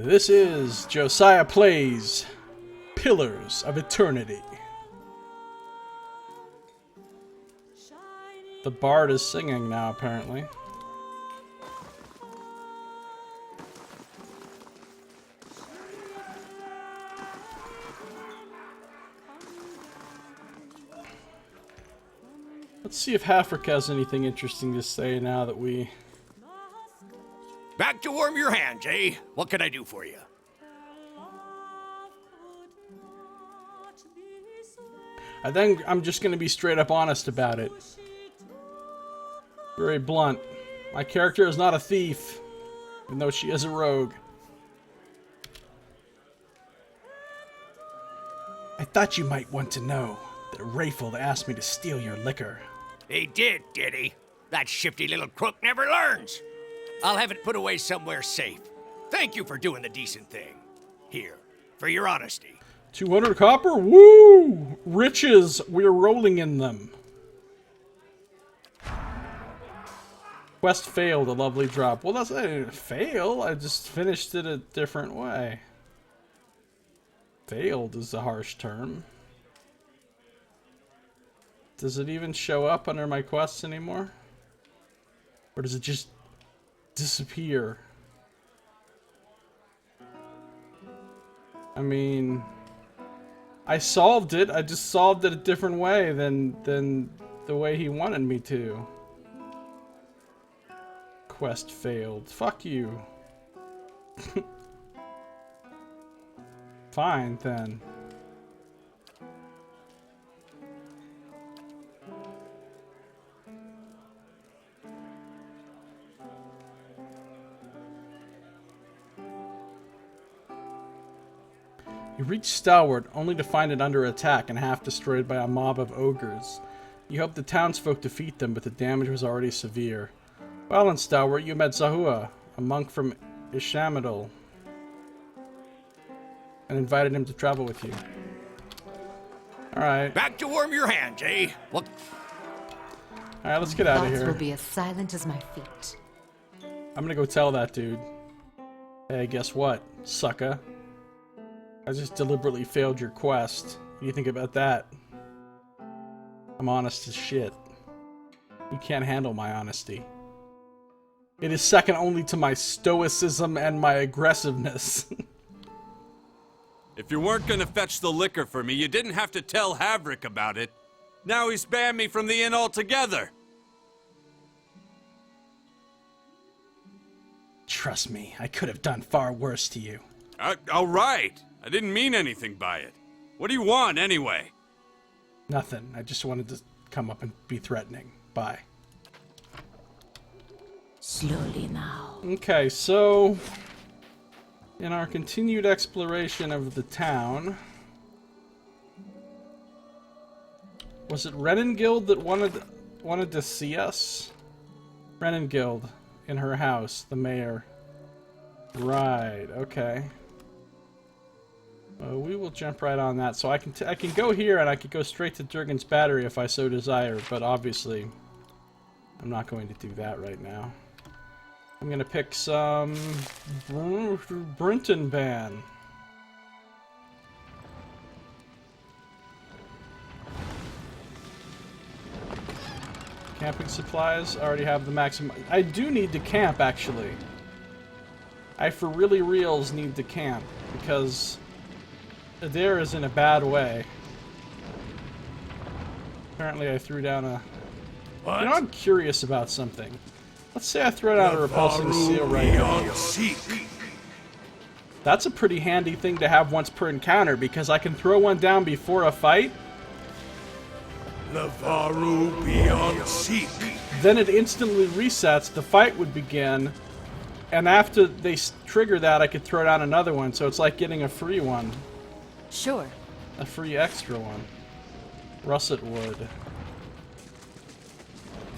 This is Josiah Plays Pillars of Eternity. The bard is singing now, apparently. Let's see if Hafric has anything interesting to say now that we... Back to warm your hands, eh? What can I do for you? I think I'm just going to be straight up honest about it. Very blunt. My character is not a thief, even though she is a rogue. I thought you might want to know that Rayfield asked me to steal your liquor. He did he? That shifty little crook never learns. I'll have it put away somewhere safe. Thank you for doing the decent thing. Here, for your honesty. 200 copper? Woo! Riches! We're rolling in them. Quest failed, a lovely drop. Well, I didn't fail. I just finished it a different way. Failed is a harsh term. Does it even show up under my quests anymore? Or does it just disappear? I mean, I solved it. I just solved it a different way than the way he wanted me to. Quest failed. Fuck you. Fine then. You reach Stalwart, only to find it under attack and half destroyed by a mob of ogres. You hope the townsfolk defeat them, but the damage was already severe. Well, in Stalwart, you met Zahua, a monk from Ishamadal, and invited him to travel with you. Alright. Back to warm your hands, eh? What? Alright, let's get out of here. Thoughts will be as silent as my feet. I'm gonna go tell that dude. Hey, guess what, sucker? I just deliberately failed your quest. What do you think about that? I'm honest as shit. You can't handle my honesty. It is second only to my stoicism and my aggressiveness. If you weren't gonna fetch the liquor for me, you didn't have to tell Havric about it. Now he's banned me from the inn altogether. Trust me, I could have done far worse to you. All right. I didn't mean anything by it. What do you want, anyway? Nothing. I just wanted to come up and be threatening. Bye. Slowly now. Okay, so... in our continued exploration of the town... was it Renengild that wanted to see us? Renengild, in her house, the mayor. Right, okay. We will jump right on that. So I can go here and I could go straight to Durgan's Battery if I so desire, but obviously I'm not going to do that right now. I'm going to pick some Brinton Ban. Camping supplies, I already have the maximum. I do need to camp, actually. I for really reals need to camp because Adair is in a bad way. Apparently I threw down a... What? You know, I'm curious about something. Let's say I throw down a repulsing seal right here. That's a pretty handy thing to have once per encounter, because I can throw one down before a fight. Then it instantly resets, the fight would begin, and after they trigger that I could throw down another one, so it's like getting a free one. Sure. A free extra one. Russet wood.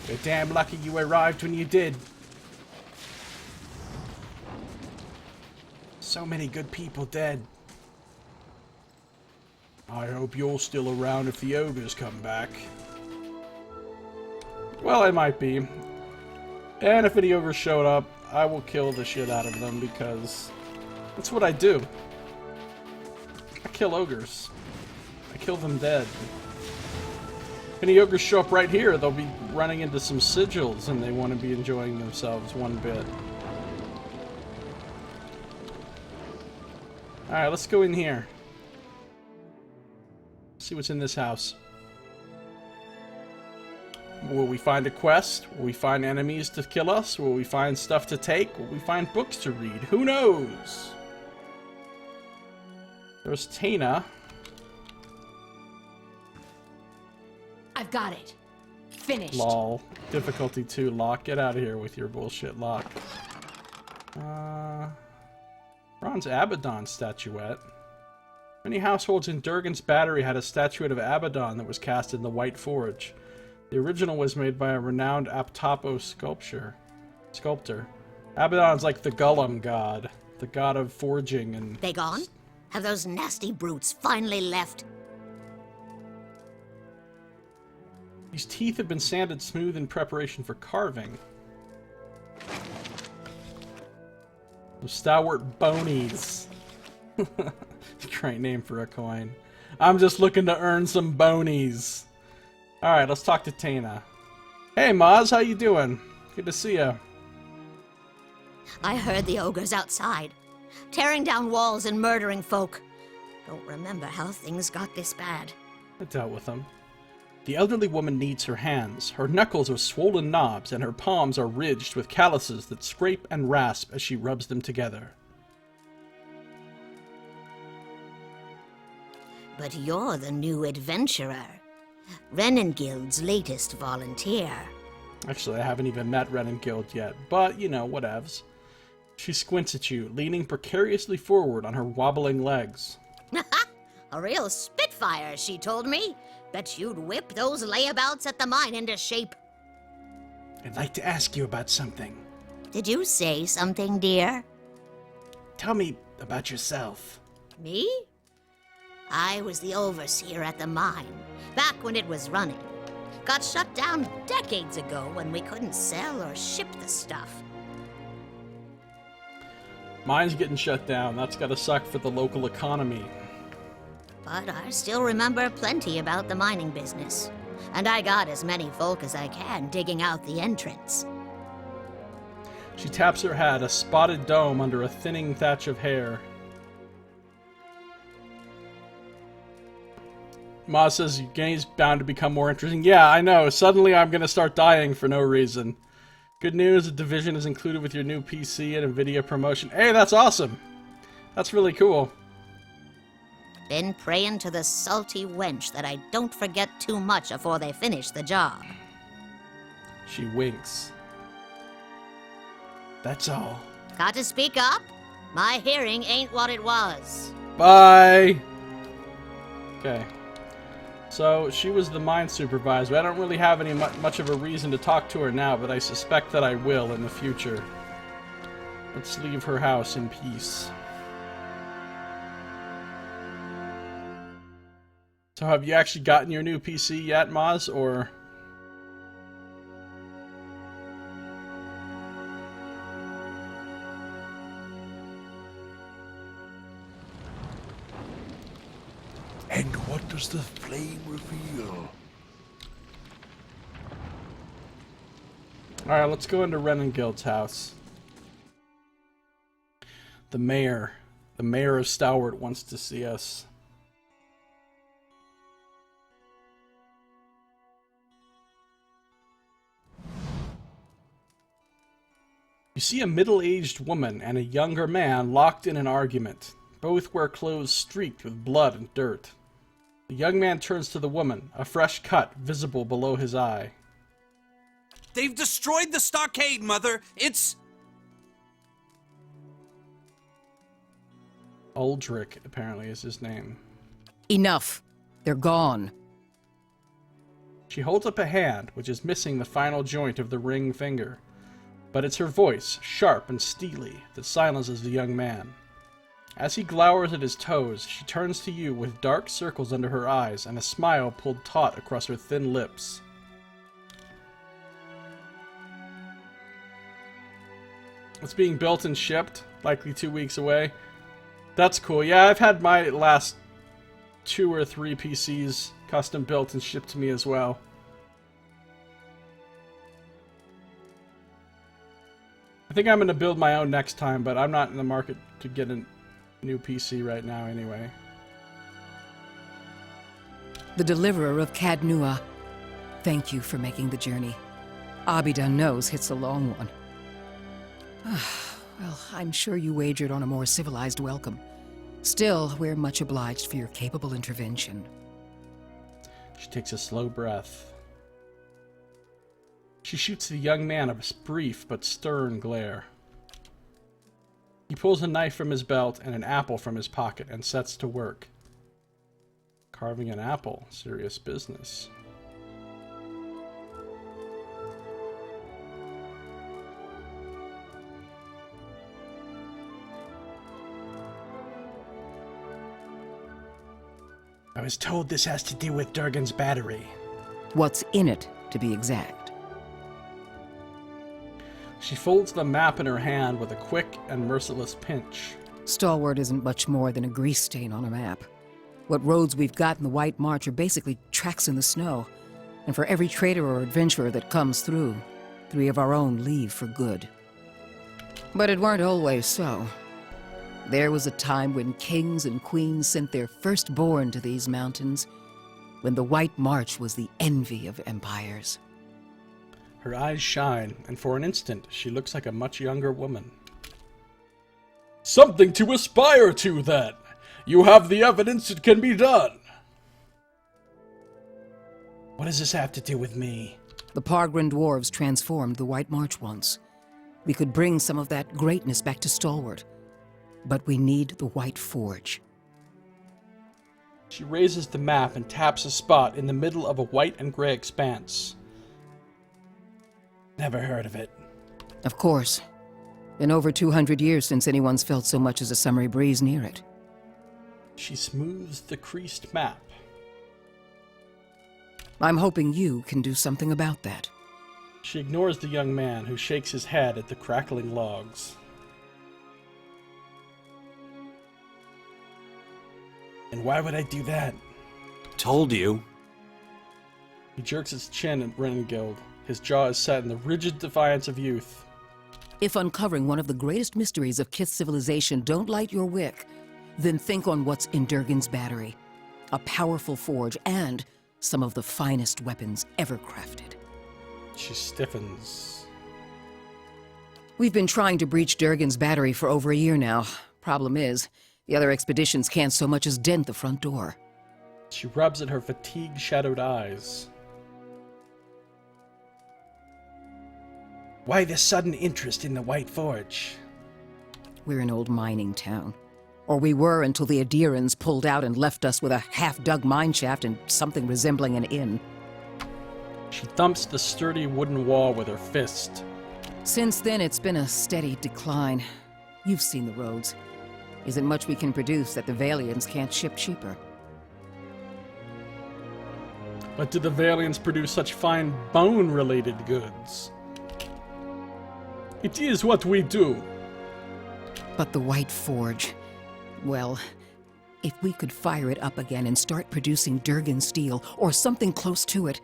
You're damn lucky you arrived when you did. So many good people dead. I hope you're still around if the ogres come back. Well, it might be. And if any ogres showed up, I will kill the shit out of them because That's what I do. I kill ogres. I kill them dead. If any ogres show up right here, they'll be running into some sigils and they want to be enjoying themselves one bit. Alright, let's go in here. See what's in this house. Will we find a quest? Will we find enemies to kill us? Will we find stuff to take? Will we find books to read? Who knows? There's Tana. I've got it. Finished. Lol. Difficulty 2 lock. Get out of here with your bullshit lock. Bronze Abaddon statuette. Many households in Durgan's Battery had a statuette of Abaddon that was cast in the White Forge. The original was made by a renowned Aptopo sculptor. Abaddon's like the Gollum god, the god of forging and... They gone? Have those nasty brutes finally left? These teeth have been sanded smooth in preparation for carving. Those stalwart bonies. Great name for a coin. I'm just looking to earn some bonies. Alright, let's talk to Tana. Hey, Maz, how you doing? Good to see ya. I heard the ogres outside, tearing down walls and murdering folk. Don't remember how things got this bad. I dealt with them. The elderly woman needs her hands. Her knuckles are swollen knobs, and her palms are ridged with calluses that scrape and rasp as she rubs them together. But you're the new adventurer. Renengild's latest volunteer. Actually, I haven't even met Renengild yet, but, you know, whatevs. She squints at you, leaning precariously forward on her wobbling legs. A real spitfire, she told me. Bet you'd whip those layabouts at the mine into shape. I'd like to ask you about something. Did you say something, dear? Tell me about yourself. Me? I was the overseer at the mine, back when it was running. Got shut down decades ago when we couldn't sell or ship the stuff. Mine's getting shut down. That's gotta suck for the local economy. But I still remember plenty about the mining business. And I got as many folk as I can digging out the entrance. She taps her hat, a spotted dome under a thinning thatch of hair. Ma says your game's bound to become more interesting. Yeah, I know. Suddenly I'm gonna start dying for no reason. Good news, the Division is included with your new PC and Nvidia promotion. Hey, that's awesome. That's really cool. Been praying to the salty wench that I don't forget too much afore they finish the job. She winks. That's all. Got to speak up? My hearing ain't what it was. Bye! Okay. So, she was the mine supervisor. I don't really have any much of a reason to talk to her now, but I suspect that I will in the future. Let's leave her house in peace. So have you actually gotten your new PC yet, Maz, or...? And what does the flame reveal? Alright, let's go into Renengild's house. The mayor of Stalwart wants to see us. You see a middle-aged woman and a younger man locked in an argument. Both wear clothes streaked with blood and dirt. The young man turns to the woman, a fresh cut visible below his eye. They've destroyed the stockade, Mother! It's... Uldric, apparently, is his name. Enough. They're gone. She holds up a hand, which is missing the final joint of the ring finger. But it's her voice, sharp and steely, that silences the young man. As he glowers at his toes, she turns to you with dark circles under her eyes and a smile pulled taut across her thin lips. It's being built and shipped, likely 2 weeks away. That's cool. Yeah, I've had my last 2 or 3 PCs custom built and shipped to me as well. I think I'm going to build my own next time, but I'm not in the market to get a new PC right now anyway. The deliverer of Cadnua. Thank you for making the journey. Abidan knows it's a long one. Well, I'm sure you wagered on a more civilized welcome. Still, we're much obliged for your capable intervention. She takes a slow breath. She shoots the young man a brief but stern glare. He pulls a knife from his belt and an apple from his pocket and sets to work. Carving an apple, serious business. I was told this has to do with Durgan's battery. What's in it, to be exact? She folds the map in her hand with a quick and merciless pinch. Stalwart isn't much more than a grease stain on a map. What roads we've got in the White March are basically tracks in the snow. And for every trader or adventurer that comes through, 3 of our own leave for good. But it weren't always so. There was a time when kings and queens sent their firstborn to these mountains, when the White March was the envy of empires. Her eyes shine, and for an instant, she looks like a much younger woman. Something to aspire to, then! You have the evidence it can be done! What does this have to do with me? The Pargrin dwarves transformed the White March once. We could bring some of that greatness back to Stalwart. But we need the White Forge. She raises the map and taps a spot in the middle of a white and gray expanse. Never heard of it. Of course. Been over 200 years since anyone's felt so much as a summery breeze near it. She smooths the creased map. I'm hoping you can do something about that. She ignores the young man, who shakes his head at the crackling logs. And why would I do that? Told you. He jerks his chin at Rengild. His jaw is set in the rigid defiance of youth. If uncovering one of the greatest mysteries of Kith's civilization don't light your wick, then think on what's in Durgan's battery. A powerful forge and some of the finest weapons ever crafted. She stiffens. We've been trying to breach Durgan's battery for over a year now. Problem is, the other expeditions can't so much as dent the front door. She rubs at her fatigue-shadowed eyes. Why this sudden interest in the White Forge? We're an old mining town. Or we were until the Adirans pulled out and left us with a half-dug mine shaft and something resembling an inn. She thumps the sturdy wooden wall with her fist. Since then, it's been a steady decline. You've seen the roads. Isn't much we can produce that the Vailians can't ship cheaper. But do the Vailians produce such fine bone-related goods? It is what we do. But the White Forge... well, if we could fire it up again and start producing Durgan steel, or something close to it,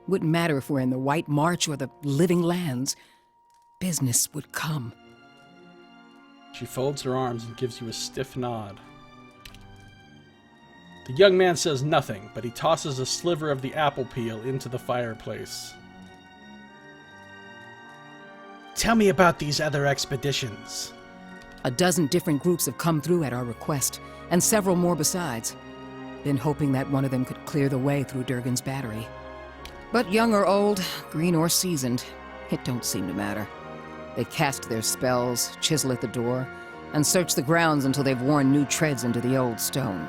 wouldn't matter if we're in the White March or the Living Lands, business would come. She folds her arms and gives you a stiff nod. The young man says nothing, but he tosses a sliver of the apple peel into the fireplace. Tell me about these other expeditions. A dozen different groups have come through at our request, and several more besides. Been hoping that one of them could clear the way through Durgan's battery. But young or old, green or seasoned, it don't seem to matter. They cast their spells, chisel at the door, and search the grounds until they've worn new treads into the old stone.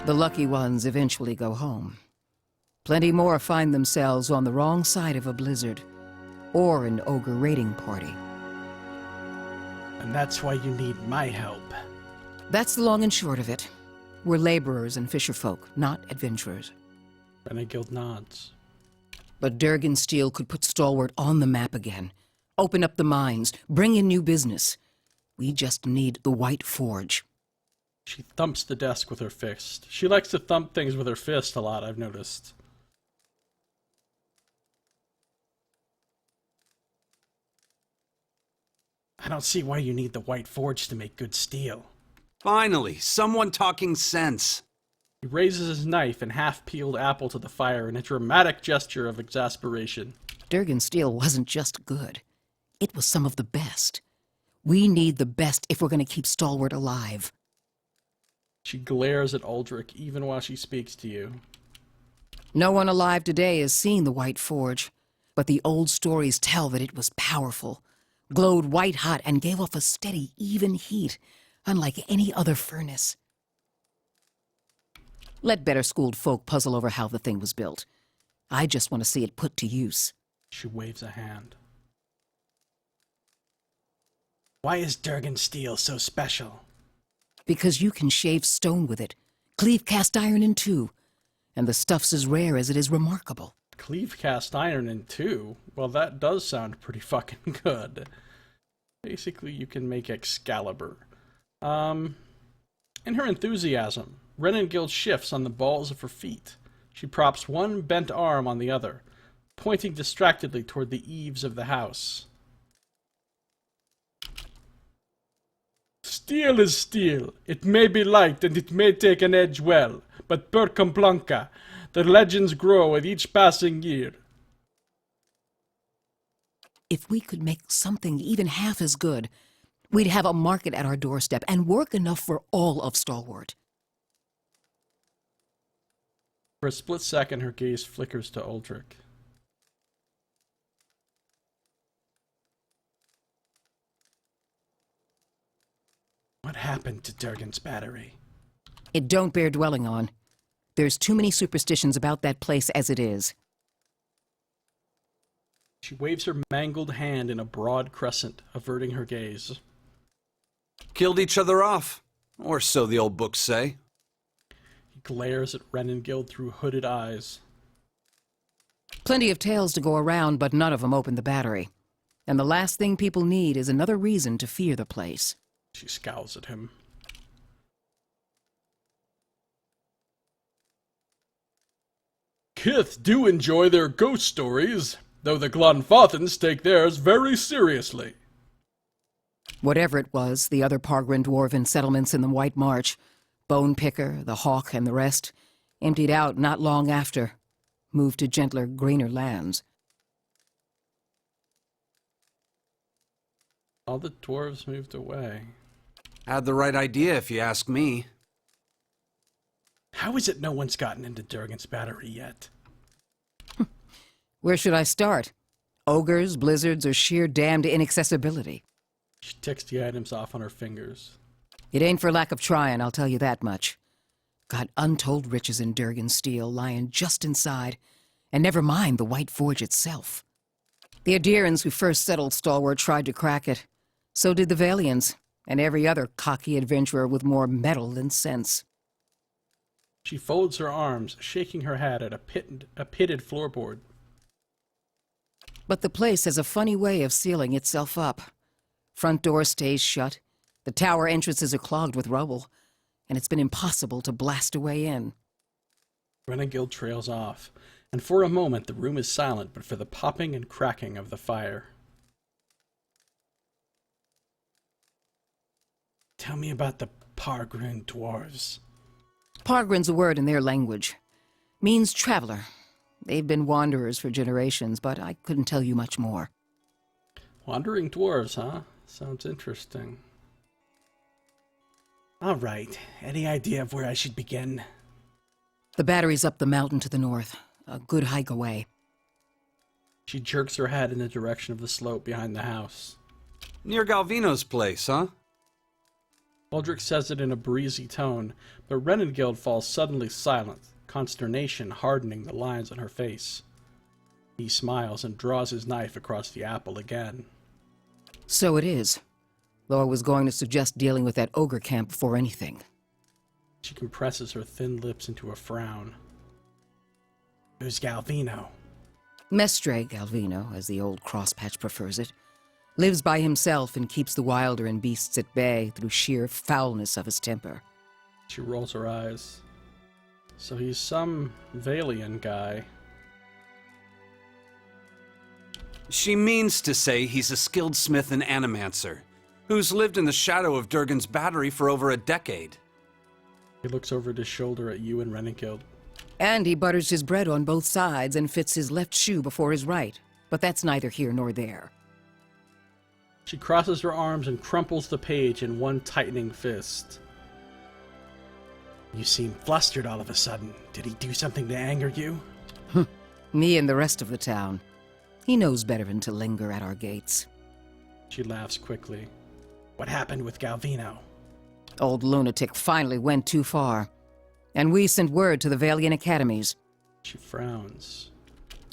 The lucky ones eventually go home. Plenty more find themselves on the wrong side of a blizzard, or an ogre raiding party. And that's why you need my help. That's the long and short of it. We're laborers and fisherfolk, not adventurers. Rengild nods. But Durgan steel could put Stalwart on the map again. Open up the mines, bring in new business. We just need the White Forge. She thumps the desk with her fist. She likes to thump things with her fist a lot, I've noticed. I don't see why you need the White Forge to make good steel. Finally, someone talking sense. He raises his knife and half-peeled apple to the fire in a dramatic gesture of exasperation. Durgan's steel wasn't just good. It was some of the best. We need the best if we're going to keep Stalwart alive. She glares at Uldric even while she speaks to you. No one alive today has seen the White Forge, but the old stories tell that it was powerful, glowed white-hot, and gave off a steady, even heat, unlike any other furnace. Let better-schooled folk puzzle over how the thing was built. I just want to see it put to use. She waves a hand. Why is Durgan steel so special? Because you can shave stone with it, cleave cast iron in two, and the stuff's as rare as it is remarkable. Cleave cast iron in two? Well, that does sound pretty fucking good. Basically, you can make Excalibur. In her enthusiasm, Renengild shifts on the balls of her feet. She props one bent arm on the other, pointing distractedly toward the eaves of the house. Steel is steel. It may be light and it may take an edge well, but per Complanca, the legends grow with each passing year. If we could make something even half as good, we'd have a market at our doorstep and work enough for all of Stalwart. For a split second, her gaze flickers to Uldric. What happened to Durgan's battery? It don't bear dwelling on. There's too many superstitions about that place as it is. She waves her mangled hand in a broad crescent, averting her gaze. Killed each other off, or so the old books say. He glares at Renengild through hooded eyes. Plenty of tales to go around, but none of them open the battery. And the last thing people need is another reason to fear the place. She scowls at him. Kith do enjoy their ghost stories, though the Glonfothans take theirs very seriously. Whatever it was, the other Pargrin dwarven settlements in the White March, Bone Picker, the Hawk, and the rest, emptied out not long after, moved to gentler, greener lands. All the dwarves moved away. Had the right idea, if you ask me. How is it no one's gotten into Durgan's battery yet? Where should I start? Ogres, blizzards, or sheer damned inaccessibility? She ticks the items off on her fingers. It ain't for lack of trying, I'll tell you that much. Got untold riches in Durgan steel lying just inside, and never mind the White Forge itself. The Adirans who first settled Stalwart tried to crack it. So did the Valians, and every other cocky adventurer with more metal than sense. She folds her arms, shaking her head at a pitted floorboard. But the place has a funny way of sealing itself up. Front door stays shut, the tower entrances are clogged with rubble, and it's been impossible to blast a way in. Renengild trails off, and for a moment the room is silent but for the popping and cracking of the fire. Tell me about the Pargrin dwarves. Pargrin's a word in their language. Means traveler. They've been wanderers for generations, but I couldn't tell you much more. Wandering dwarves, huh? Sounds interesting. All right. Any idea of where I should begin? The battery's up the mountain to the north, a good hike away. She jerks her head in the direction of the slope behind the house. Near Galvino's place, huh? Uldric says it in a breezy tone, but Renengild falls suddenly silent, consternation hardening the lines on her face. He smiles and draws his knife across the apple again. So it is, though I was going to suggest dealing with that ogre camp before anything. She compresses her thin lips into a frown. Who's Galvino? Mestre Galvino, as the old crosspatch prefers it, lives by himself and keeps the wilder and beasts at bay through sheer foulness of his temper. She rolls her eyes. So he's some Vailian guy. She means to say he's a skilled smith and animancer, who's lived in the shadow of Durgan's battery for over a decade. He looks over his shoulder at you and Rennekild. And he butters his bread on both sides and fits his left shoe before his right. But that's neither here nor there. She crosses her arms and crumples the page in one tightening fist. You seem flustered all of a sudden. Did he do something to anger you? Me and the rest of the town. He knows better than to linger at our gates. She laughs quickly. What happened with Galvino? Old lunatic finally went too far. And we sent word to the Valiant academies. She frowns.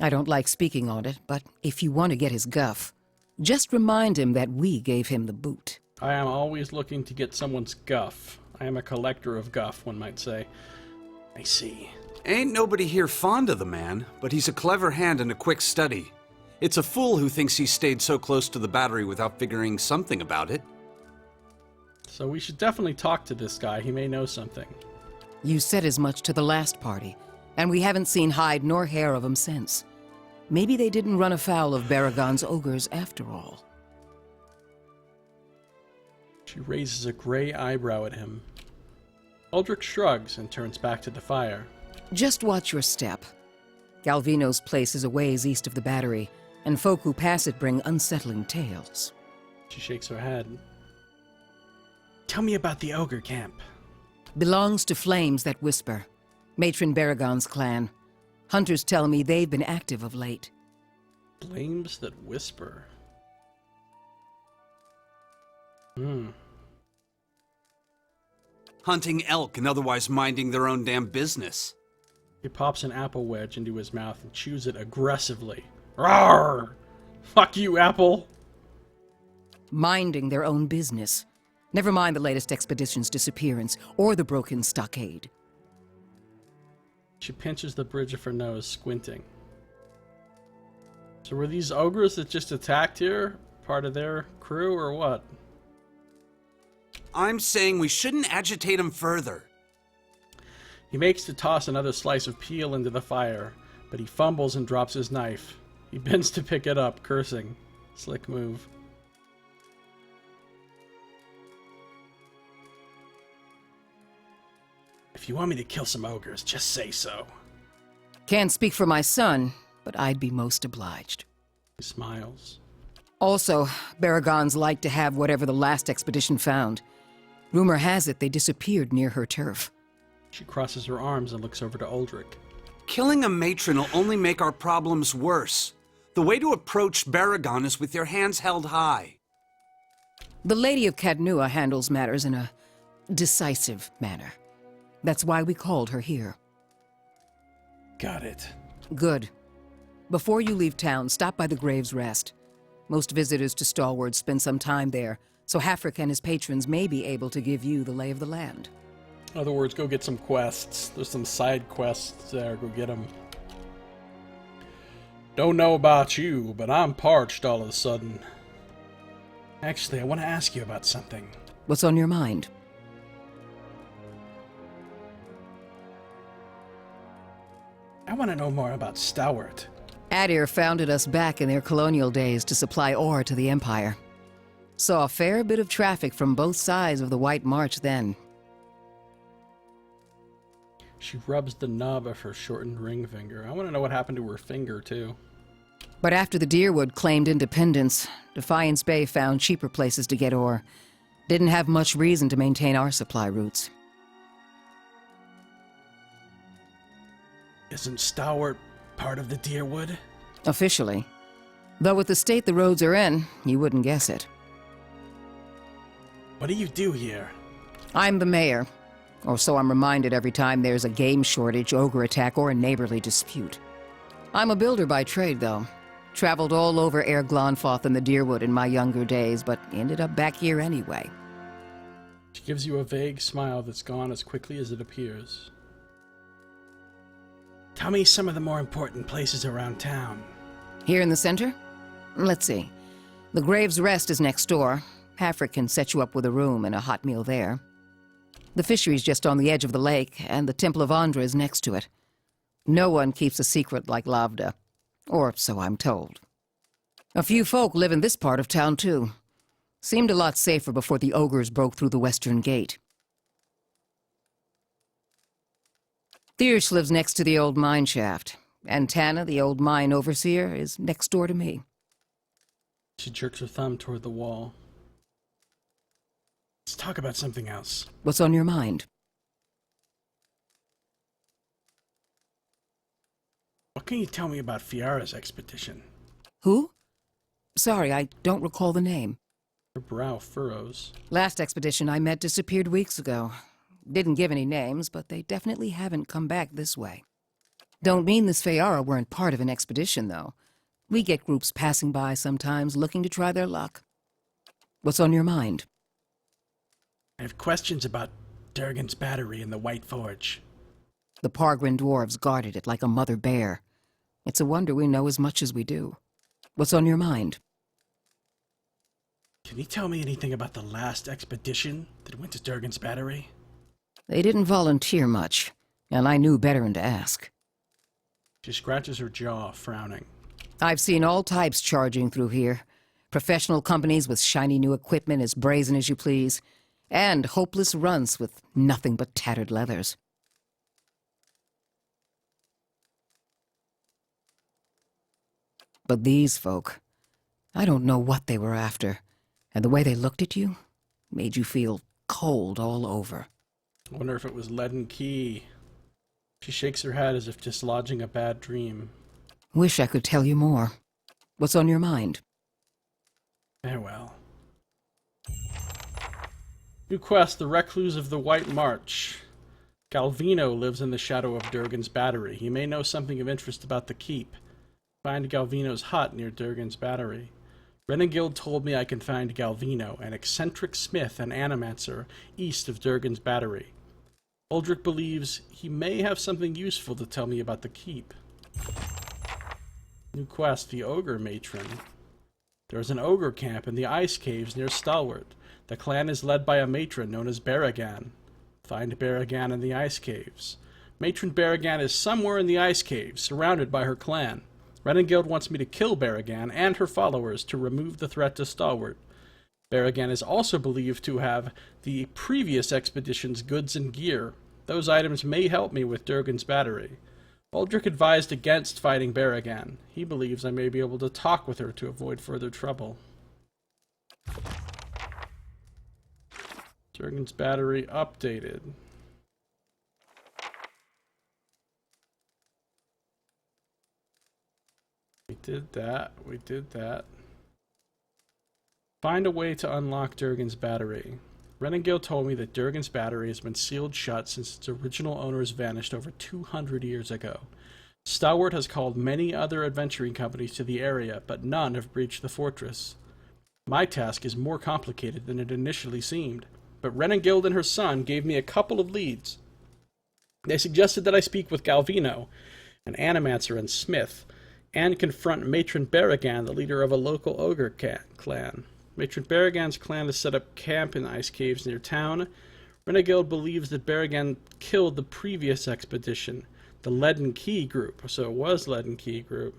I don't like speaking on it, but if you want to get his guff, just remind him that we gave him the boot. I am always looking to get someone's guff. I am a collector of guff, one might say. I see. Ain't nobody here fond of the man, but he's a clever hand and a quick study. It's a fool who thinks he stayed so close to the battery without figuring something about it. So we should definitely talk to this guy. He may know something. You said as much to the last party, and we haven't seen hide nor hair of him since. Maybe they didn't run afoul of Baragon's ogres after all. She raises a gray eyebrow at him. Uldric shrugs and turns back to the fire. Just watch your step. Galvino's place is a ways east of the battery, and folk who pass it bring unsettling tales. She shakes her head. Tell me about the ogre camp. Belongs to Flames That Whisper, Matron Baragon's clan. Hunters tell me they've been active of late. Flames That Whisper. Hunting elk and otherwise minding their own damn business. He pops an apple wedge into his mouth and chews it aggressively. Rawr! Fuck you, apple! Minding their own business. Never mind the latest expedition's disappearance, or the broken stockade. She pinches the bridge of her nose, squinting. So were these ogres that just attacked here part of their crew, or what? I'm saying we shouldn't agitate him further. He makes to toss another slice of peel into the fire, but he fumbles and drops his knife. He bends to pick it up, cursing. Slick move. If you want me to kill some ogres, just say so. Can't speak for my son, but I'd be most obliged. He smiles. Also, Baragons like to have whatever the last expedition found. Rumor has it they disappeared near her turf. She crosses her arms and looks over to Uldric. Killing a matron will only make our problems worse. The way to approach Baragon is with your hands held high. The Lady of Cadnua handles matters in a decisive manner. That's why we called her here. Got it. Good. Before you leave town, stop by the Grave's Rest. Most visitors to Stalwart spend some time there, so Hafric and his patrons may be able to give you the lay of the land. In other words, go get some quests. There's some side quests there. Go get them. Don't know about you, but I'm parched all of a sudden. Actually, I want to ask you about something. What's on your mind? I want to know more about Stalwart. Adir founded us back in their colonial days to supply ore to the Empire. Saw a fair bit of traffic from both sides of the White March then. She rubs the nub of her shortened ring finger. I want to know what happened to her finger, too. But after the Deerwood claimed independence, Defiance Bay found cheaper places to get ore. Didn't have much reason to maintain our supply routes. Isn't Stalwart part of the Deerwood? Officially. Though with the state the roads are in, you wouldn't guess it. What do you do here? I'm the mayor. Or so I'm reminded every time there's a game shortage, ogre attack, or a neighborly dispute. I'm a builder by trade, though. Traveled all over Air Glonfoth and the Deerwood in my younger days, but ended up back here anyway. She gives you a vague smile that's gone as quickly as it appears. Tell me some of the more important places around town. Here in the center? Let's see. The Grave's Rest is next door. Hafric can set you up with a room and a hot meal there. The fishery's just on the edge of the lake, and the Temple of Andra is next to it. No one keeps a secret like Lavda. Or so I'm told. A few folk live in this part of town, too. Seemed a lot safer before the ogres broke through the western gate. Thiersch lives next to the old mine shaft, and Tana, the old mine overseer, is next door to me. She jerks her thumb toward the wall. Let's talk about something else. What's on your mind? What can you tell me about Fiara's expedition? Who? Sorry, I don't recall the name. Her brow furrows. Last expedition I met disappeared weeks ago. Didn't give any names, but they definitely haven't come back this way. Don't mean this Fiara weren't part of an expedition, though. We get groups passing by sometimes looking to try their luck. What's on your mind? I have questions about Durgan's battery in the White Forge. The Pargrin dwarves guarded it like a mother bear. It's a wonder we know as much as we do. What's on your mind? Can you tell me anything about the last expedition that went to Durgan's battery? They didn't volunteer much, and I knew better than to ask. She scratches her jaw, frowning. I've seen all types charging through here. Professional companies with shiny new equipment as brazen as you please, and hopeless runts with nothing but tattered leathers. But these folk, I don't know what they were after, and the way they looked at you made you feel cold all over. I wonder if it was Leaden Key. She shakes her head as if dislodging a bad dream. Wish I could tell you more. What's on your mind? Farewell. New quest, the Recluse of the White March. Galvino lives in the shadow of Durgan's battery. He may know something of interest about the keep. Find Galvino's hut near Durgan's battery. Renegild told me I can find Galvino, an eccentric smith and animancer, east of Durgan's battery. Uldric believes he may have something useful to tell me about the keep. New quest, the Ogre Matron. There is an ogre camp in the ice caves near Stalwart. The clan is led by a matron known as Baragan. Find Baragan in the ice caves. Matron Baragan is somewhere in the ice caves, surrounded by her clan. Renegild wants me to kill Baragan and her followers to remove the threat to Stalwart. Baragan is also believed to have the previous expedition's goods and gear. Those items may help me with Durgan's battery. Uldric advised against fighting Baragan. He believes I may be able to talk with her to avoid further trouble. Durgan's battery updated. We did that. Find a way to unlock Durgan's battery. Renegild told me that Durgan's battery has been sealed shut since its original owners vanished over 200 years ago. Stalwart has called many other adventuring companies to the area, but none have breached the fortress. My task is more complicated than it initially seemed, but Renegild and her son gave me a couple of leads. They suggested that I speak with Galvino, an animancer and smith, and confront Matron Baragan, the leader of a local ogre clan. Matron Baragan's clan has set up camp in ice caves near town. Renegild believes that Baragan killed the previous expedition, the Leaden Key group, so it was Leaden Key group.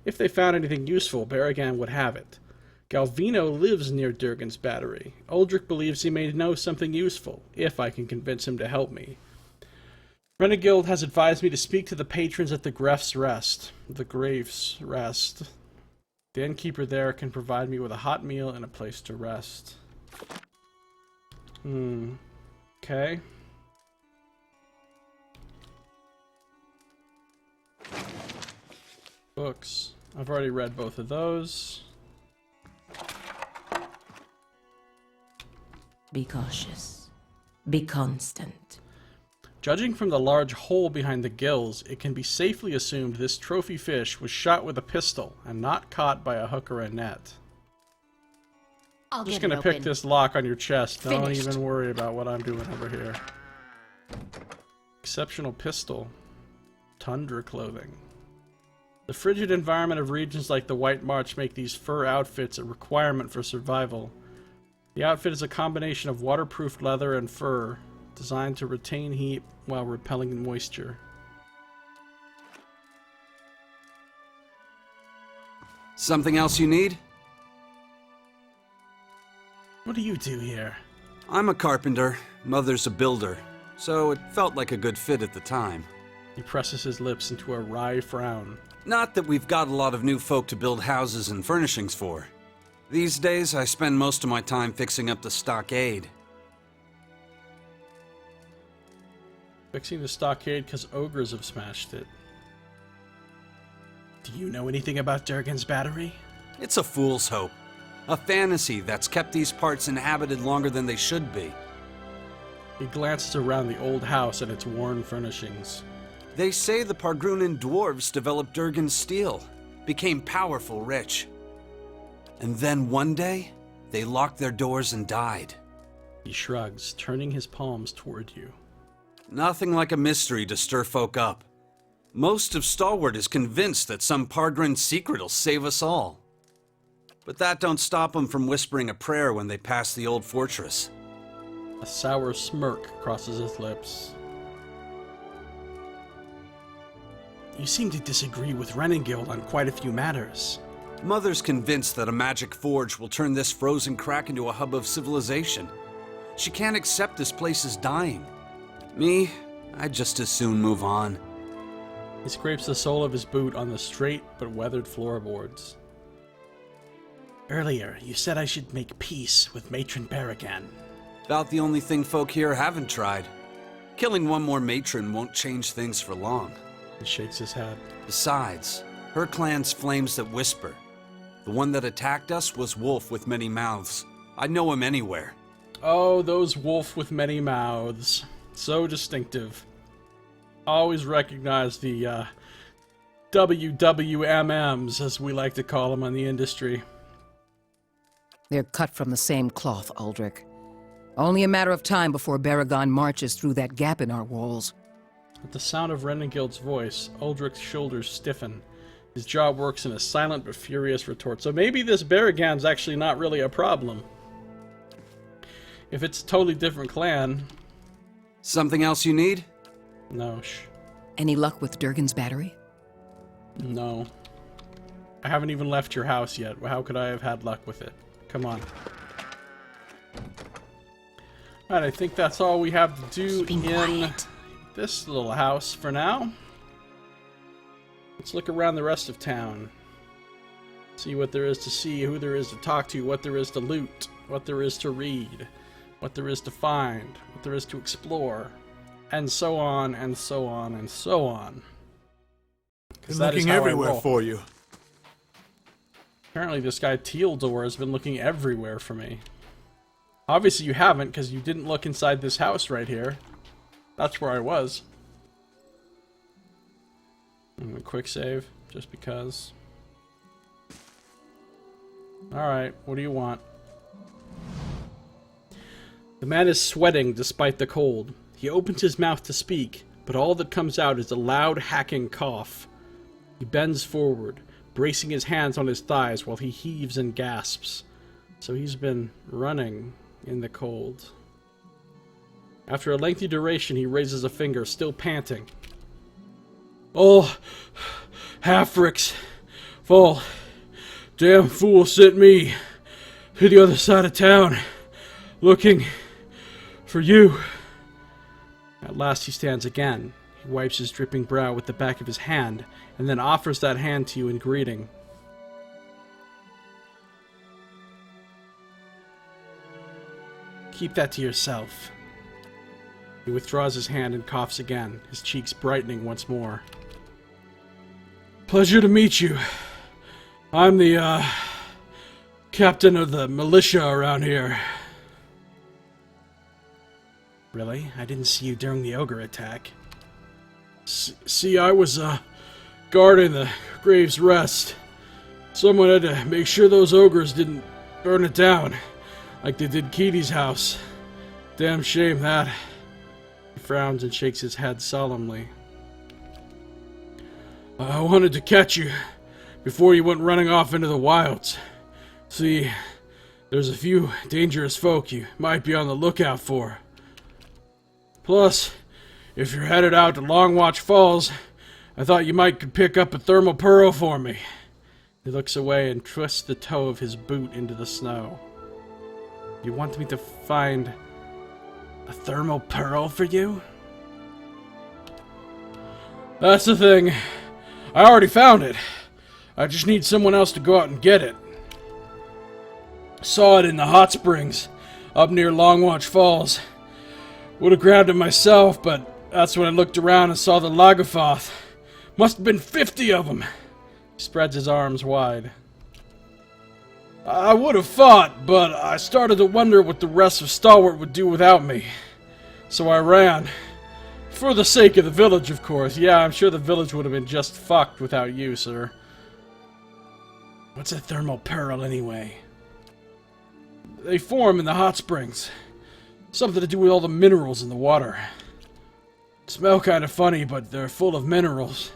If they found anything useful, Baragan would have it. Galvino lives near Durgan's battery. Uldric believes he may know something useful, if I can convince him to help me. Renegild has advised me to speak to the patrons at the Graves Rest. The innkeeper there can provide me with a hot meal and a place to rest. Okay. Books. I've already read both of those. Be cautious. Be constant. Judging from the large hole behind the gills, it can be safely assumed this trophy fish was shot with a pistol and not caught by a hook or a net. I'll I'm just get it gonna pick open. this lock on your chest. Don't Finished. even worry about what I'm doing over here. Exceptional pistol. Tundra clothing. The frigid environment of regions like the White March make these fur outfits a requirement for survival. The outfit is a combination of waterproof leather and fur. Designed to retain heat while repelling moisture. Something else you need? What do you do here? I'm a carpenter. Mother's a builder. So it felt like a good fit at the time. He presses his lips into a wry frown. Not that we've got a lot of new folk to build houses and furnishings for. These days, I spend most of my time fixing up the stockade. Fixing the stockade because ogres have smashed it. Do you know anything about Durgan's battery? It's a fool's hope. A fantasy that's kept these parts inhabited longer than they should be. He glances around the old house and its worn furnishings. They say the Pargrunan dwarves developed Durgan's steel, became powerful, rich. And then one day, they locked their doors and died. He shrugs, turning his palms toward you. Nothing like a mystery to stir folk up. Most of Stalwart is convinced that some Pargrin secret will save us all. But that don't stop them from whispering a prayer when they pass the old fortress. A sour smirk crosses his lips. You seem to disagree with Renengild on quite a few matters. Mother's convinced that a magic forge will turn this frozen crack into a hub of civilization. She can't accept this place is dying. Me, I'd just as soon move on. He scrapes the sole of his boot on the straight but weathered floorboards. Earlier, you said I should make peace with Matron Barragan. About the only thing folk here haven't tried. Killing one more matron won't change things for long. He shakes his head. Besides, her clan's flames that whisper. The one that attacked us was Wolf with many mouths. I'd know him anywhere. Oh, those wolf with many mouths. So distinctive. Always recognize the WWMMs, as we like to call them on the industry. They're cut from the same cloth, Uldric. Only a matter of time before Barragan marches through that gap in our walls. At the sound of Renengild's voice, Uldric's shoulders stiffen. His jaw works in a silent but furious retort. So maybe this Barragan's actually not really a problem. If it's a totally different clan... Something else you need? No, shh. Any luck with Durgan's battery? No. I haven't even left your house yet. How could I have had luck with it? Come on. Alright, I think that's all we have to do in this little house for now. Let's look around the rest of town. See what there is to see, who there is to talk to, what there is to loot, what there is to read, what there is to find, what there is to explore, and so on, and so on, and so on. Been looking everywhere for you. Apparently this guy Tealdor has been looking everywhere for me. Obviously you haven't, because you didn't look inside this house right here. That's where I was. I'm gonna quick save, just because. Alright, what do you want? The man is sweating despite the cold. He opens his mouth to speak, but all that comes out is a loud, hacking cough. He bends forward, bracing his hands on his thighs while he heaves and gasps. So he's been running in the cold. After a lengthy duration, he raises a finger, still panting. Oh, Halfricks, Fall, damn fool sent me to the other side of town, looking for you. At last he stands again. He wipes his dripping brow with the back of his hand, and then offers that hand to you in greeting. Keep that to yourself. He withdraws his hand and coughs again, his cheeks brightening once more. Pleasure to meet you. I'm the, captain of the militia around here. Really? I didn't see you during the ogre attack. See, I was, guarding the Grave's Rest. Someone had to make sure those ogres didn't burn it down, like they did Keaty's house. Damn shame, that. He frowns and shakes his head solemnly. I wanted to catch you before you went running off into the wilds. See, there's a few dangerous folk you might be on the lookout for. Plus, if you're headed out to Longwatch Falls, I thought you might could pick up a thermal pearl for me. He looks away and twists the toe of his boot into the snow. You want me to find a thermal pearl for you? That's the thing. I already found it. I just need someone else to go out and get it. Saw it in the hot springs up near Longwatch Falls. Would have grabbed it myself, but that's when I looked around and saw the Lagafoth. Must have been 50 of them. He spreads his arms wide. I would have fought, but I started to wonder what the rest of Stalwart would do without me. So I ran. For the sake of the village, of course. Yeah, I'm sure the village would have been just fucked without you, sir. What's a thermal pearl, anyway? They form in the hot springs. Something to do with all the minerals in the water. Smell kind of funny, but they're full of minerals.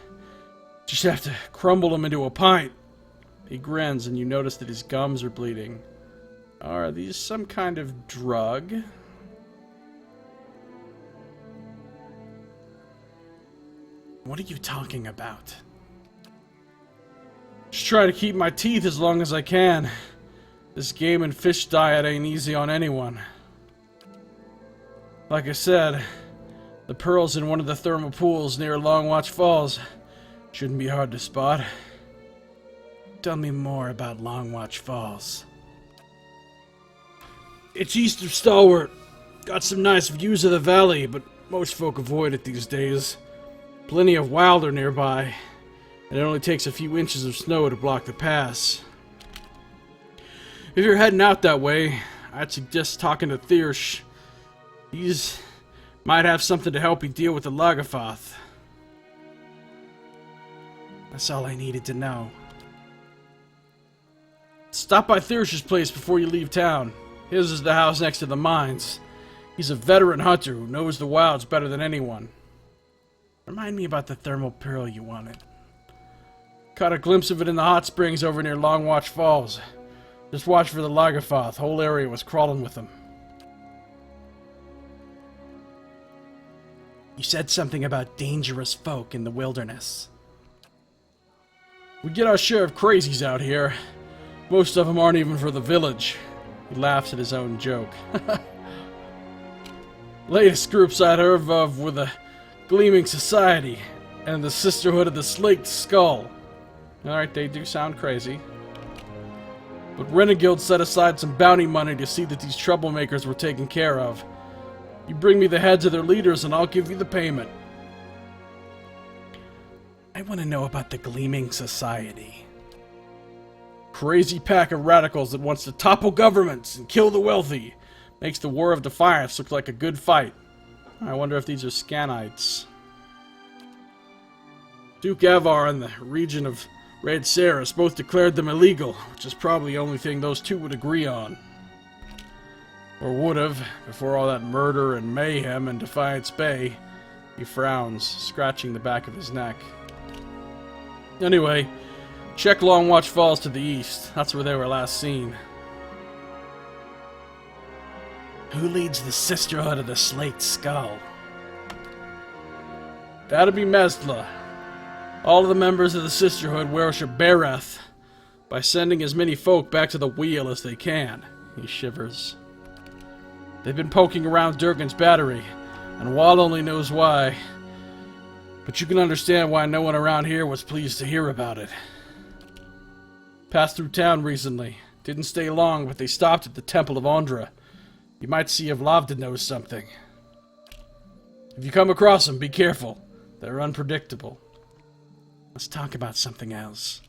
Just have to crumble them into a pint. He grins, and you notice that his gums are bleeding. Are these some kind of drug? What are you talking about? Just try to keep my teeth as long as I can. This game and fish diet ain't easy on anyone. Like I said, the pearl's in one of the thermal pools near Longwatch Falls. Shouldn't be hard to spot. Tell me more about Longwatch Falls. It's east of Stalwart. Got some nice views of the valley, but most folk avoid it these days. Plenty of wilder nearby, and it only takes a few inches of snow to block the pass. If you're heading out that way, I'd suggest talking to Thiersch. He's might have something to help you deal with the Lagafoth. That's all I needed to know. Stop by Thiersch's place before you leave town. His is the house next to the mines. He's a veteran hunter who knows the wilds better than anyone. Remind me about the thermal pearl you wanted. Caught a glimpse of it in the hot springs over near Longwatch Falls. Just watch for the Lagafoth. Whole area was crawling with them. You said something about dangerous folk in the wilderness. We get our share of crazies out here. Most of them aren't even for the village. He laughs at his own joke. Latest groups I'd heard of were the Gleaming Society and the Sisterhood of the Slaked Skull. Alright, they do sound crazy. But Renegild set aside some bounty money to see that these troublemakers were taken care of. You bring me the heads of their leaders and I'll give you the payment. I want to know about the Gleaming Society. Crazy pack of radicals that wants to topple governments and kill the wealthy. Makes the War of Defiance look like a good fight. I wonder if these are Scanites. Duke Avar and the region of Red Saris both declared them illegal, which is probably the only thing those two would agree on. Or would have, before all that murder and mayhem in Defiance Bay. He frowns, scratching the back of his neck. Anyway, check Longwatch Falls to the east. That's where they were last seen. Who leads the Sisterhood of the Slaked Skull? That'd be Mesla. All of the members of the Sisterhood worship Bereth by sending as many folk back to the wheel as they can. He shivers. They've been poking around Durgan's battery, and Wall only knows why. But you can understand why no one around here was pleased to hear about it. Passed through town recently. Didn't stay long, but they stopped at the Temple of Ondra. You might see if Lavda knows something. If you come across them, be careful. They're unpredictable. Let's talk about something else.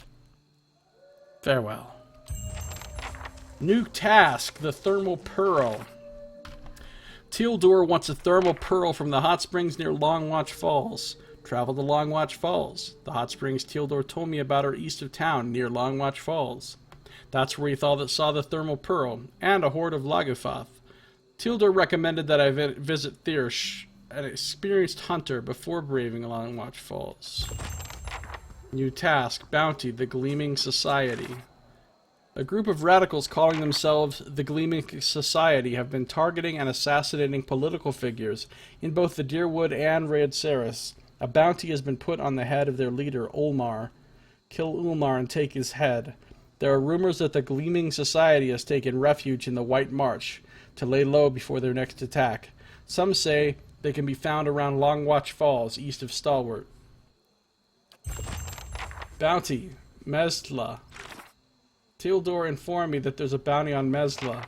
Farewell. New task, the Thermal Pearl. Tildor wants a thermal pearl from the hot springs near Longwatch Falls. Travel to Longwatch Falls. The hot springs Tildor told me about are east of town, near Longwatch Falls. That's where he saw the thermal pearl, and a horde of Lagafoth. Tildor recommended that I visit Thiersch, an experienced hunter, before braving Longwatch Falls. New task, bounty, the Gleaming Society. A group of radicals calling themselves the Gleaming Society have been targeting and assassinating political figures in both the Deerwood and Red Saris. A bounty has been put on the head of their leader, Ulmar. Kill Ulmar and take his head. There are rumors that the Gleaming Society has taken refuge in the White March to lay low before their next attack. Some say they can be found around Longwatch Falls, east of Stalwart. Bounty. Mesla. Tildor informed me that there's a bounty on Mesla,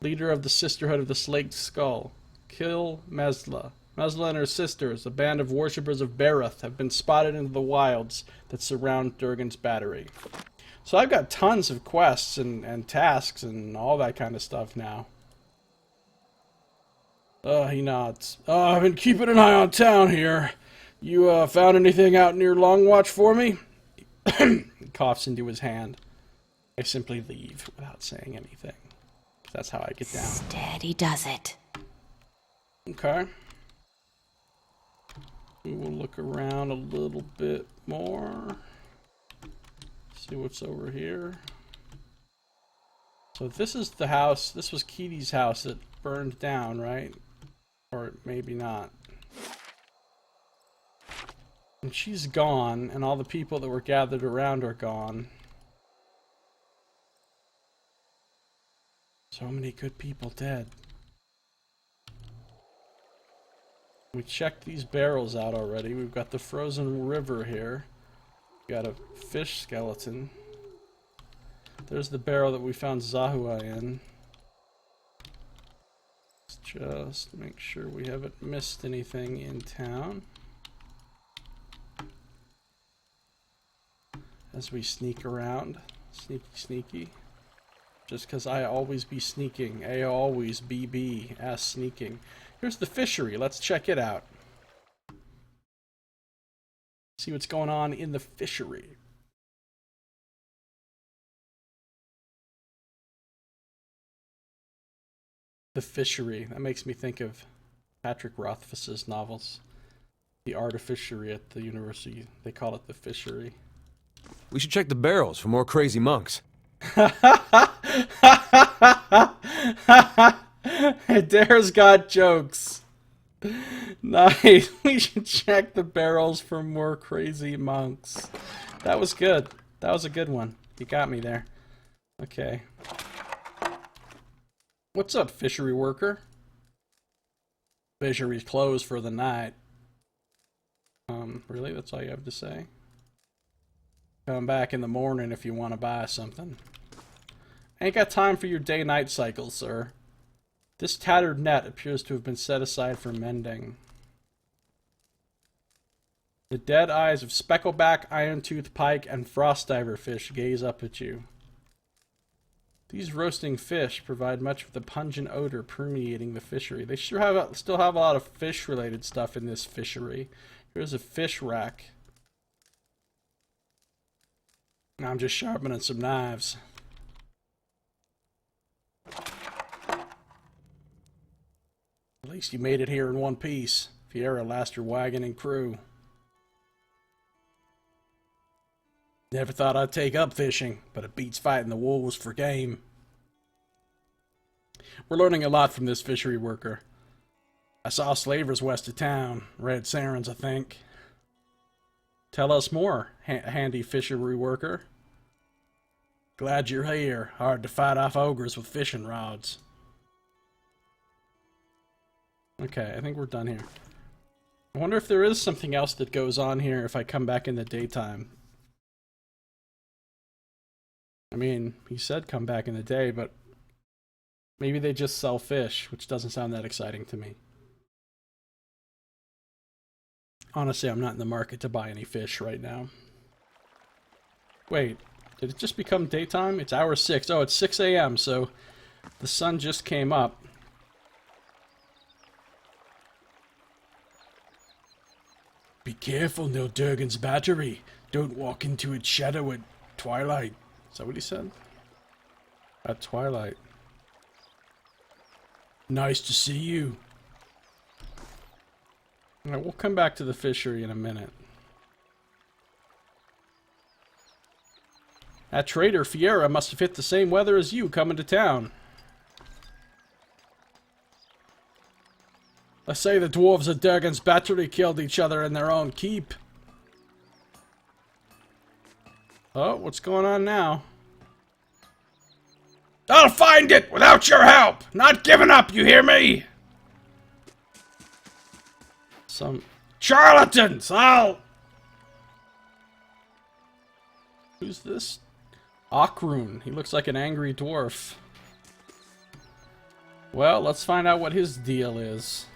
leader of the Sisterhood of the Slaked Skull. Kill Mesla. Mesla and her sisters, a band of worshippers of Bareth, have been spotted in the wilds that surround Durgan's battery. So I've got tons of quests and tasks and all that kind of stuff now. He nods. I've been keeping an eye on town here. You found anything out near Longwatch for me? He coughs into his hand. I simply leave without saying anything. That's how I get down. Steady does it. Okay. We will look around a little bit more. See what's over here. So this is the house. This was Keaty's house that burned down, right? Or maybe not. And she's gone, and all the people that were gathered around are gone. So many good people dead. We checked these barrels out already. We've got the frozen river here. We got a fish skeleton. There's the barrel that we found Zahua in. Let's just make sure we haven't missed anything in town. As we sneak around. Sneaky, sneaky. Just because I always be sneaking. I always BB as sneaking. Here's the fishery. Let's check it out. See what's going on in the fishery. The fishery. That makes me think of Patrick Rothfuss's novels. The art of fishery at the university. They call it the fishery. We should check the barrels for more crazy monks. Dare's got jokes. Nice. We should check the barrels for more crazy monks. That was good. That was a good one. You got me there. Okay. What's up, fishery worker? Fishery's closed for the night. Really? That's all you have to say? Come back in the morning if you want to buy something. Ain't got time for your day-night cycle, sir. This tattered net appears to have been set aside for mending. The dead eyes of speckleback, iron-toothed pike, and frost-diver fish gaze up at you. These roasting fish provide much of the pungent odor permeating the fishery. They still have a lot of fish-related stuff in this fishery. Here's a fish rack. I'm just sharpening some knives. At least you made it here in one piece. Fiera last your wagon and crew. Never thought I'd take up fishing, but it beats fighting the wolves for game. We're learning a lot from this fishery worker. I saw slavers west of town. Red Sarens, I think. Tell us more, handy fishery worker. Glad you're here. Hard to fight off ogres with fishing rods. Okay, I think we're done here. I wonder if there is something else that goes on here if I come back in the daytime. I mean, he said come back in the day, but maybe they just sell fish, which doesn't sound that exciting to me. Honestly, I'm not in the market to buy any fish right now. Wait, did it just become daytime? It's hour 6. Oh, it's 6 a.m., so the sun just came up. Be careful near Durgan's battery. Don't walk into its shadow at twilight. Is that what he said? At twilight. Nice to see you. Alright, we'll come back to the fishery in a minute. That traitor Fiera must have hit the same weather as you coming to town. I say the dwarves at Durgan's Battery killed each other in their own keep. Oh, what's going on now? I'll find it without your help! Not giving up, you hear me? Some charlatans! Who's this? Okrun. He looks like an angry dwarf. Well, let's find out what his deal is.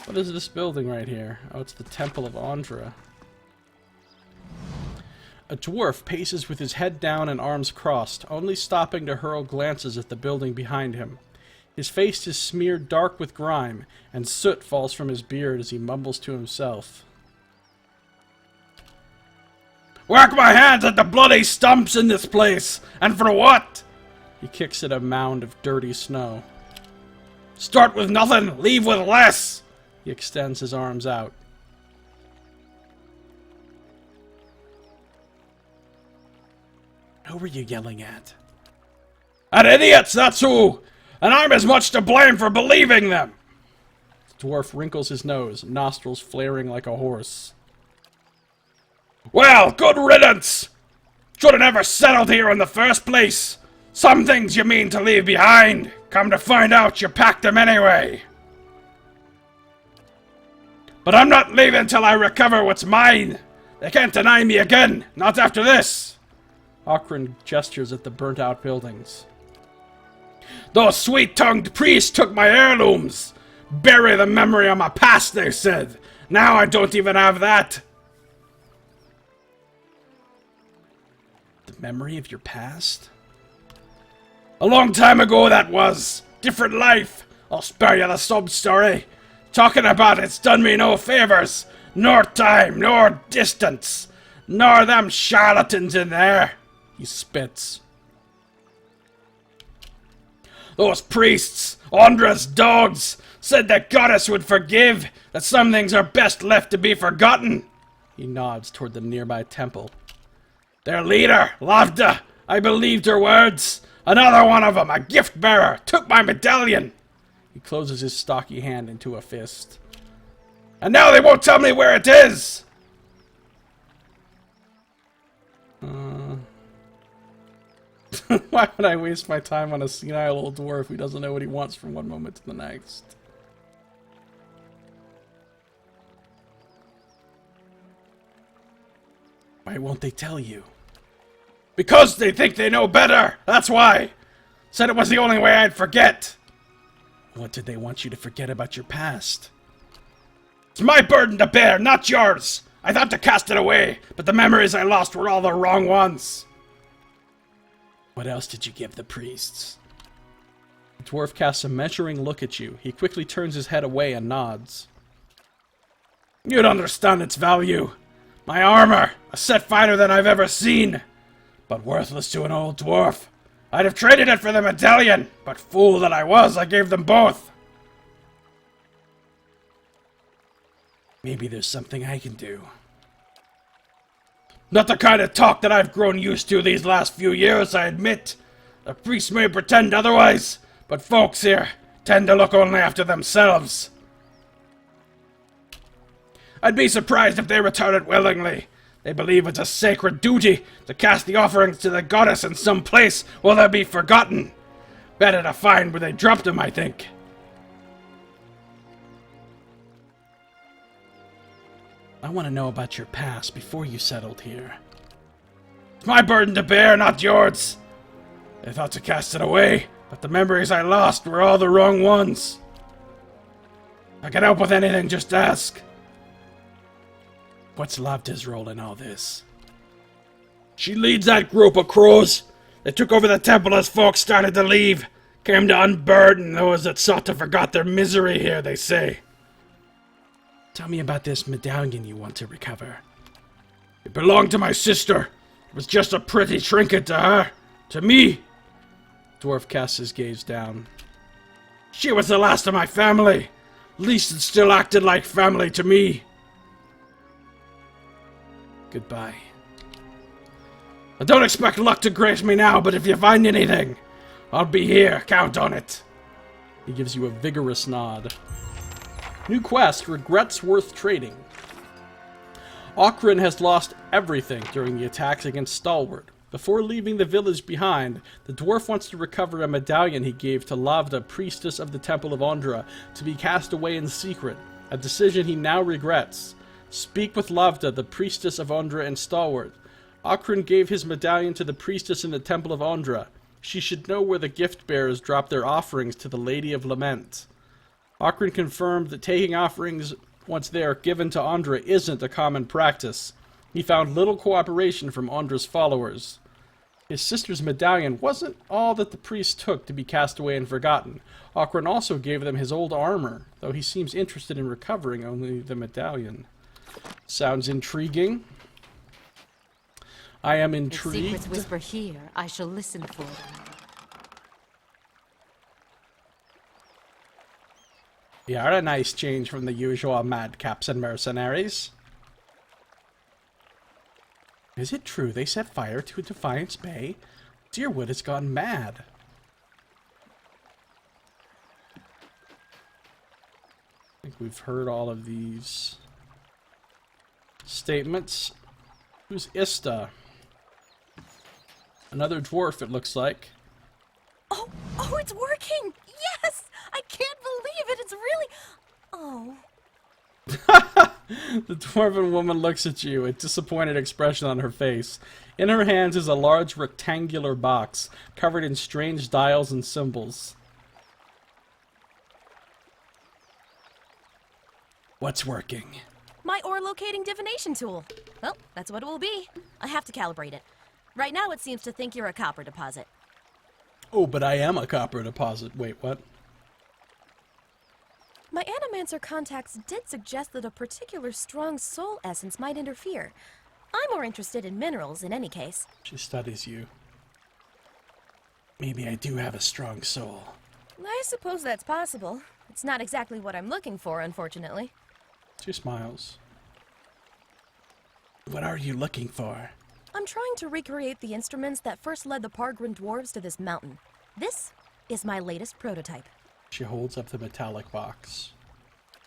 What is this building right here? Oh, it's the Temple of Andra. A dwarf paces with his head down and arms crossed, only stopping to hurl glances at the building behind him. His face is smeared dark with grime, and soot falls from his beard as he mumbles to himself. Work my hands at the bloody stumps in this place! And for what? He kicks at a mound of dirty snow. Start with nothing, leave with less! He extends his arms out. Who were you yelling at? At idiots, that's who! And I'm as much to blame for believing them! The dwarf wrinkles his nose, nostrils flaring like a horse. Well, good riddance! Should have never settled here in the first place! Some things you mean to leave behind! Come to find out, you packed them anyway! But I'm not leaving till I recover what's mine! They can't deny me again, not after this! Okrun gestures at the burnt-out buildings. Those sweet-tongued priests took my heirlooms! Bury the memory of my past, they said! Now I don't even have that! The memory of your past? A long time ago that was! Different life! I'll spare you the sub-story! Talking about it's done me no favors! Nor time, nor distance! Nor them charlatans in there! He spits. Those priests, Andra's dogs, said the goddess would forgive, that some things are best left to be forgotten. He nods toward the nearby temple. Their leader, Lavda, I believed her words. Another one of them, a gift bearer, took my medallion. He closes his stocky hand into a fist. And now they won't tell me where it is. Why would I waste my time on a senile old dwarf who doesn't know what he wants from one moment to the next? Why won't they tell you? Because they think they know better! That's why! Said it was the only way I'd forget! What did they want you to forget about your past? It's my burden to bear, not yours! I thought to cast it away, but the memories I lost were all the wrong ones. What else did you give the priests? The dwarf casts a measuring look at you. He quickly turns his head away and nods. You'd understand its value. My armor, a set finer than I've ever seen. But worthless to an old dwarf. I'd have traded it for the medallion, but fool that I was, I gave them both. Maybe there's something I can do. Not the kind of talk that I've grown used to these last few years, I admit. The priests may pretend otherwise, but folks here tend to look only after themselves. I'd be surprised if they return it willingly. They believe it's a sacred duty to cast the offerings to the goddess in some place where they'll be forgotten. Better to find where they dropped them, I think. I want to know about your past before you settled here. It's my burden to bear, not yours. I thought to cast it away, but the memories I lost were all the wrong ones. If I can help with anything, just ask. What's Lavda's role in all this? She leads that group of crows. They took over the temple as folks started to leave. Came to unburden those that sought to forget their misery here, they say. Tell me about this medallion you want to recover. It belonged to my sister. It was just a pretty trinket to her. To me. Dwarf casts his gaze down. She was the last of my family. At least it still acted like family to me. Goodbye. I don't expect luck to grace me now, but if you find anything, I'll be here. Count on it. He gives you a vigorous nod. New quest, Regrets Worth Trading. Ocarin has lost everything during the attacks against Stalwart. Before leaving the village behind, the dwarf wants to recover a medallion he gave to Lavda, priestess of the Temple of Ondra, to be cast away in secret, a decision he now regrets. Speak with Lavda, the priestess of Ondra and Stalwart. Ocarin gave his medallion to the priestess in the Temple of Ondra. She should know where the gift-bearers drop their offerings to the Lady of Lament. Ocarin confirmed that taking offerings once they are given to Ondra isn't a common practice. He found little cooperation from Ondra's followers. His sister's medallion wasn't all that the priest took to be cast away and forgotten. Ocarin also gave them his old armor, though he seems interested in recovering only the medallion. Sounds intriguing. I am intrigued. If secrets whisper here, I shall listen for them. You're a nice change from the usual madcaps and mercenaries. Is it true they set fire to Defiance Bay? Deerwood has gone mad. I think we've heard all of these statements. Who's Ista? Another dwarf, it looks like. Oh, it's working! Yes! I can't believe it! It's really... Oh... The dwarven woman looks at you, a disappointed expression on her face. In her hands is a large rectangular box, covered in strange dials and symbols. What's working? My ore-locating divination tool. Well, that's what it will be. I have to calibrate it. Right now it seems to think you're a copper deposit. Oh, but I am a copper deposit. Wait, what? My Animancer contacts did suggest that a particular strong soul essence might interfere. I'm more interested in minerals in any case. She studies you. Maybe I do have a strong soul. I suppose that's possible. It's not exactly what I'm looking for, unfortunately. She smiles. What are you looking for? I'm trying to recreate the instruments that first led the Pargrin dwarves to this mountain. This is my latest prototype. She holds up the metallic box.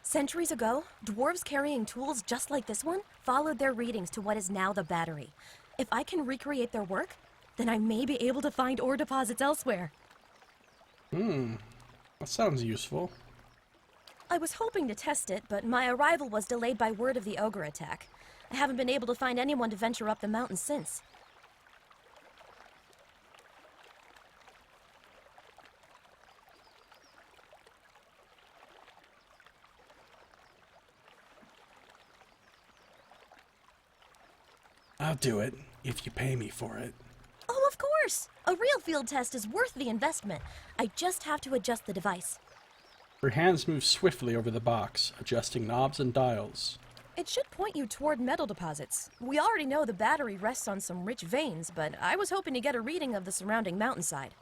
Centuries ago, dwarves carrying tools just like this one followed their readings to what is now the battery. If I can recreate their work, then I may be able to find ore deposits elsewhere. That sounds useful. I was hoping to test it, but my arrival was delayed by word of the ogre attack. I haven't been able to find anyone to venture up the mountain since. I'll do it, if you pay me for it. Oh, of course! A real field test is worth the investment. I just have to adjust the device. Her hands move swiftly over the box, adjusting knobs and dials. It should point you toward metal deposits. We already know the battery rests on some rich veins, but I was hoping to get a reading of the surrounding mountainside.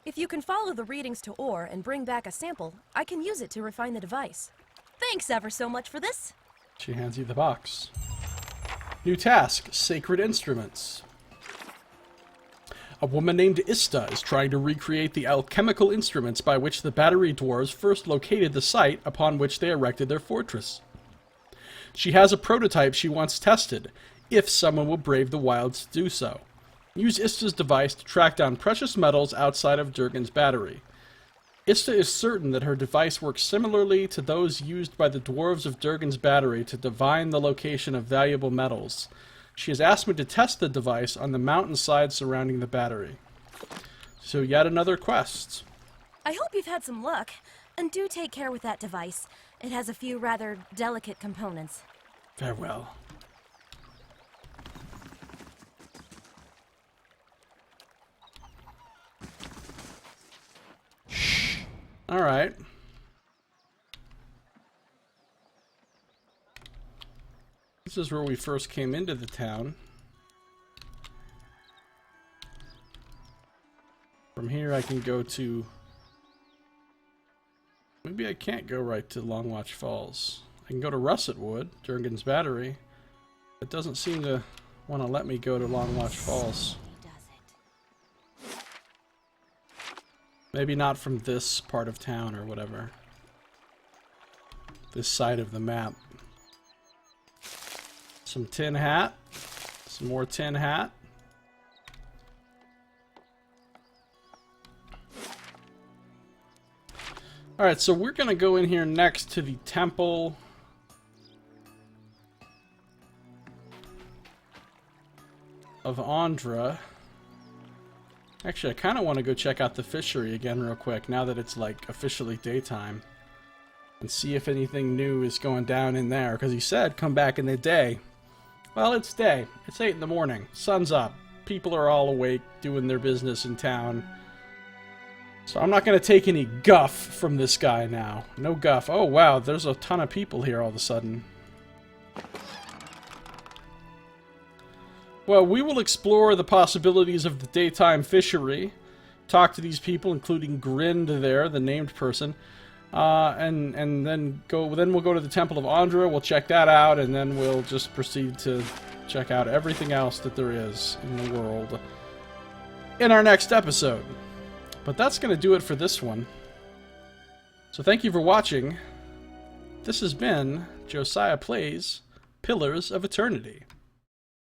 If you can follow the readings to ore and bring back a sample, I can use it to refine the device. Thanks ever so much for this. She hands you the box. New task, Sacred Instruments. A woman named Ista is trying to recreate the alchemical instruments by which the battery dwarves first located the site upon which they erected their fortress. She has a prototype she wants tested, if someone will brave the wilds to do so. Use Ista's device to track down precious metals outside of Durgan's battery. Ista is certain that her device works similarly to those used by the dwarves of Durgan's battery to divine the location of valuable metals. She has asked me to test the device on the mountainside surrounding the battery. So yet another quest. I hope you've had some luck, and do take care with that device. It has a few rather delicate components. Farewell. All right. This is where we first came into the town. From here I can go to... Maybe I can't go right to Longwatch Falls. I can go to Russet Wood, Durgan's Battery. It doesn't seem to want to let me go to Longwatch Falls. Maybe not from this part of town or whatever. This side of the map. Some tin hat. Some more tin hat. Alright, so we're going to go in here next to the Temple of Andra. Actually, I kind of want to go check out the fishery again real quick, now that it's, like, officially daytime. And see if anything new is going down in there, because he said come back in the day. Well, it's day. It's 8 in the morning. Sun's up. People are all awake, doing their business in town. So I'm not going to take any guff from this guy now. No guff. Oh, wow, there's a ton of people here all of a sudden. Well, we will explore the possibilities of the daytime fishery. Talk to these people, including Grind there, the named person. And then we'll go to the Temple of Andra, we'll check that out, and then we'll just proceed to check out everything else that there is in the world in our next episode. But that's going to do it for this one. So thank you for watching. This has been Josiah Plays Pillars of Eternity.